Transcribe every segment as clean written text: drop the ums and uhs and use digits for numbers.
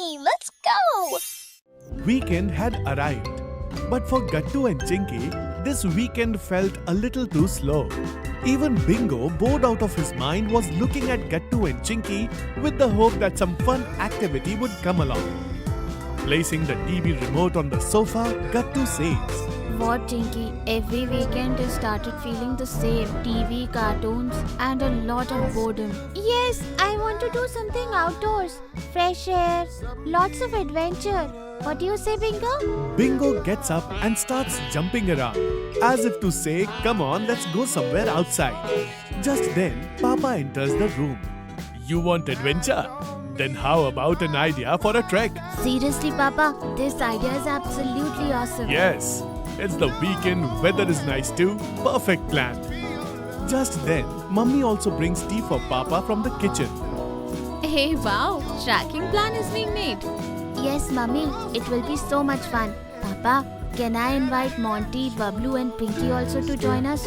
Mommy, let's go! Weekend had arrived. But for Gattu and Chinky, this weekend felt a little too slow. Even Bingo, bored out of his mind, was looking at Gattu and Chinky with the hope that some fun activity would come along. Placing the TV remote on the sofa, Gattu says, What, Tinky? Every weekend I started feeling the same. TV, cartoons, and a lot of boredom. Yes, I want to do something outdoors. Fresh air, lots of adventure. What do you say, Bingo? Bingo gets up and starts jumping around, as if to say, come on, let's go somewhere outside. Just then, Papa enters the room. You want adventure? Then how about an idea for a trek? Seriously, Papa, this idea is absolutely awesome. Yes, it's the weekend, weather is nice too. Perfect plan. Just then, Mummy also brings tea for Papa from the kitchen. Hey, wow, tracking plan is being made. Yes, Mummy, it will be so much fun. Papa, can I invite Monty, Bablu and Pinky also to join us?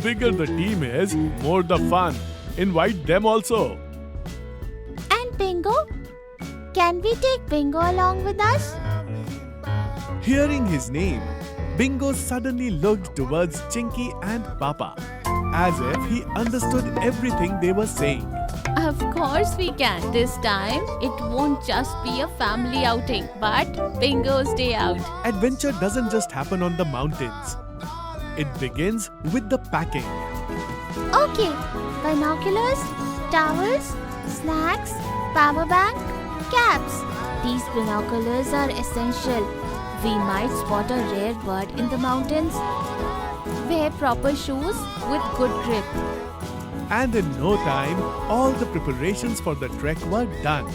Bigger the team is, more the fun. Invite them also. And Bingo? Can we take Bingo along with us? Hearing his name, Bingo suddenly looked towards Chinky and Papa, as if he understood everything they were saying. Of course we can. This time, it won't just be a family outing, but Bingo's day out. Adventure doesn't just happen on the mountains. It begins with the packing. Okay, binoculars, towels, snacks, power bank, caps. These binoculars are essential. We might spot a rare bird in the mountains. Wear proper shoes with good grip. And in no time, all the preparations for the trek were done.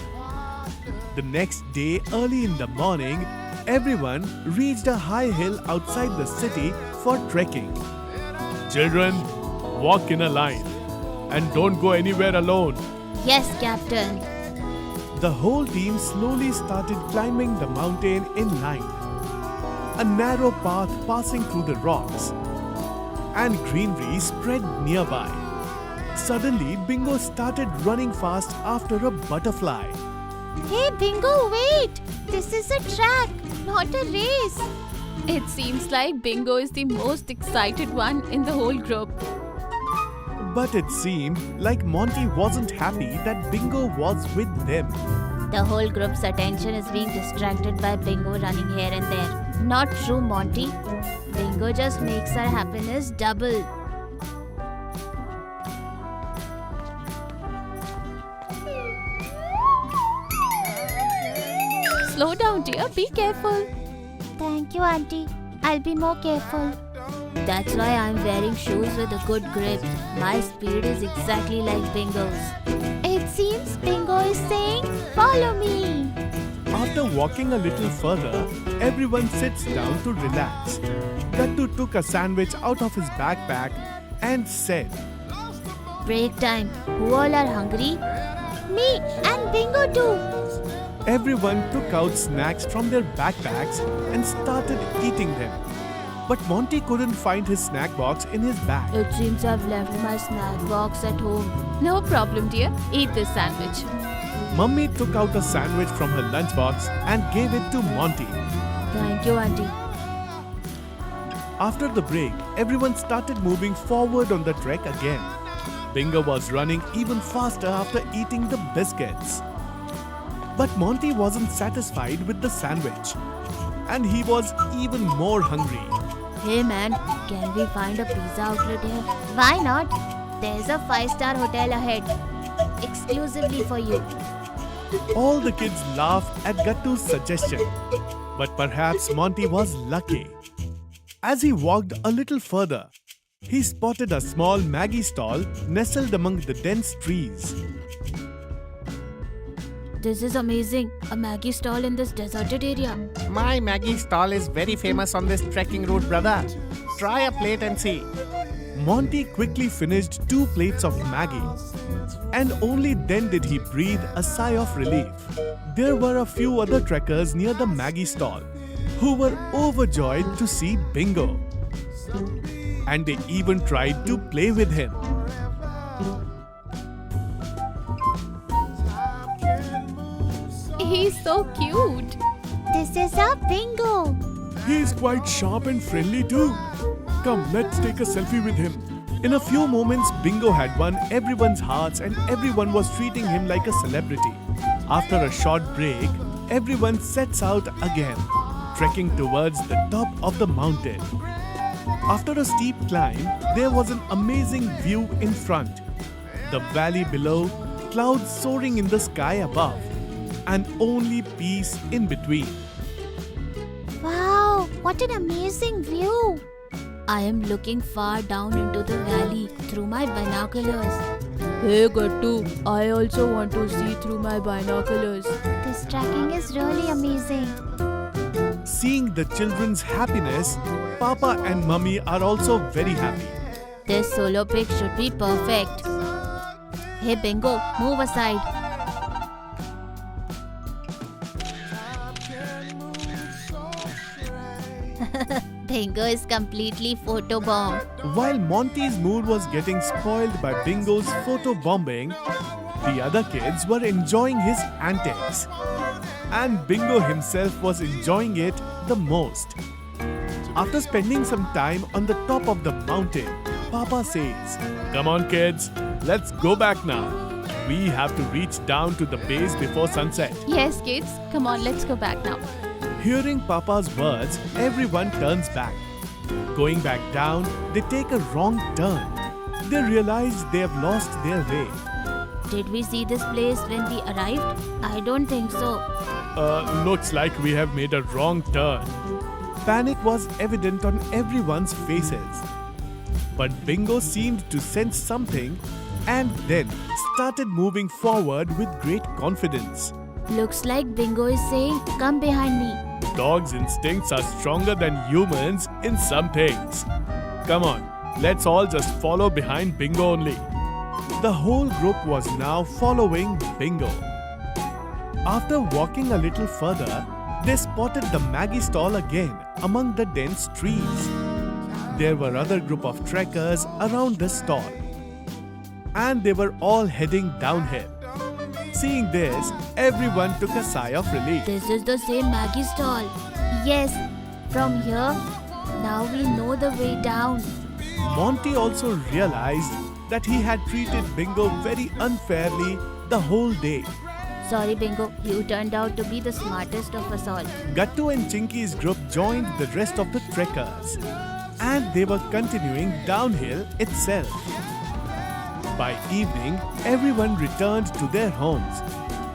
The next day, early in the morning, everyone reached a high hill outside the city for trekking. Children, walk in a line and don't go anywhere alone. Yes, Captain. The whole team slowly started climbing the mountain in line. A narrow path passing through the rocks and greenery spread nearby. Suddenly, Bingo started running fast after a butterfly. Hey, Bingo, wait! This is a track, not a race. It seems like Bingo is the most excited one in the whole group. But it seemed like Monty wasn't happy that Bingo was with them. The whole group's attention is being distracted by Bingo running here and there. Not true, Monty. Bingo just makes our happiness double. Slow down, dear. Be careful. Thank you, Auntie. I'll be more careful. That's why I'm wearing shoes with a good grip. My speed is exactly like Bingo's. It seems Bingo is saying, follow me. After walking a little further, everyone sits down to relax. Gattu took a sandwich out of his backpack and said, Break time. Who all are hungry? Me and Bingo too. Everyone took out snacks from their backpacks and started eating them. But Monty couldn't find his snack box in his bag. It seems I've left my snack box at home. No problem, dear. Eat this sandwich. Mummy took out a sandwich from her lunchbox and gave it to Monty. Thank you, Auntie. After the break, everyone started moving forward on the trek again. Bingo was running even faster after eating the biscuits. But Monty wasn't satisfied with the sandwich, and he was even more hungry. Hey man, can we find a pizza outlet here? Why not? There's a 5-star hotel ahead. Exclusively for you. All the kids laughed at Gattu's suggestion, but perhaps Monty was lucky. As he walked a little further, he spotted a small Maggie stall nestled among the dense trees. This is amazing. A Maggie stall in this deserted area. My Maggie stall is very famous on this trekking route, brother. Try a plate and see. Monty quickly finished 2 plates of Maggie, and only then did he breathe a sigh of relief. There were a few other trekkers near the Maggie stall who were overjoyed to see Bingo, and they even tried to play with him. He's so cute. This is a Bingo. He is quite sharp and friendly too. Come, let's take a selfie with him. In a few moments, Bingo had won everyone's hearts and everyone was treating him like a celebrity. After a short break, everyone sets out again, trekking towards the top of the mountain. After a steep climb, there was an amazing view in front. The valley below, clouds soaring in the sky above, and only peace in between. Wow, what an amazing view. I am looking far down into the valley through my binoculars. Hey Gattu, I also want to see through my binoculars. This trekking is really amazing. Seeing the children's happiness, Papa and Mummy are also very happy. This solo pic should be perfect. Hey Bingo, move aside. Bingo is completely photobomb. While Monty's mood was getting spoiled by Bingo's photo bombing, the other kids were enjoying his antics. And Bingo himself was enjoying it the most. After spending some time on the top of the mountain, Papa says, "Come on kids, let's go back now. We have to reach down to the base before sunset." Yes kids, come on, let's go back now. Hearing Papa's words, everyone turns back. Going back down, they take a wrong turn. They realize they have lost their way. Did we see this place when we arrived? I don't think so. Looks like we have made a wrong turn. Panic was evident on everyone's faces. But Bingo seemed to sense something and then started moving forward with great confidence. Looks like Bingo is saying, come behind me. Dogs' instincts are stronger than humans in some things. Come on, let's all just follow behind Bingo only. The whole group was now following Bingo. After walking a little further, they spotted the Maggie stall again among the dense trees. There were other group of trekkers around the stall, and they were all heading downhill. Seeing this, everyone took a sigh of relief. This is the same Maggie stall. Yes, from here, now we know the way down. Monty also realized that he had treated Bingo very unfairly the whole day. Sorry Bingo, you turned out to be the smartest of us all. Gattu and Chinky's group joined the rest of the trekkers, and they were continuing downhill itself. By evening, everyone returned to their homes.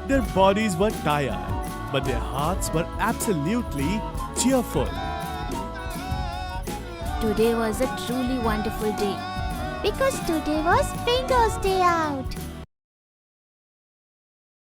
Their bodies were tired, but their hearts were absolutely cheerful. Today was a truly wonderful day. Because today was Bingo's day out.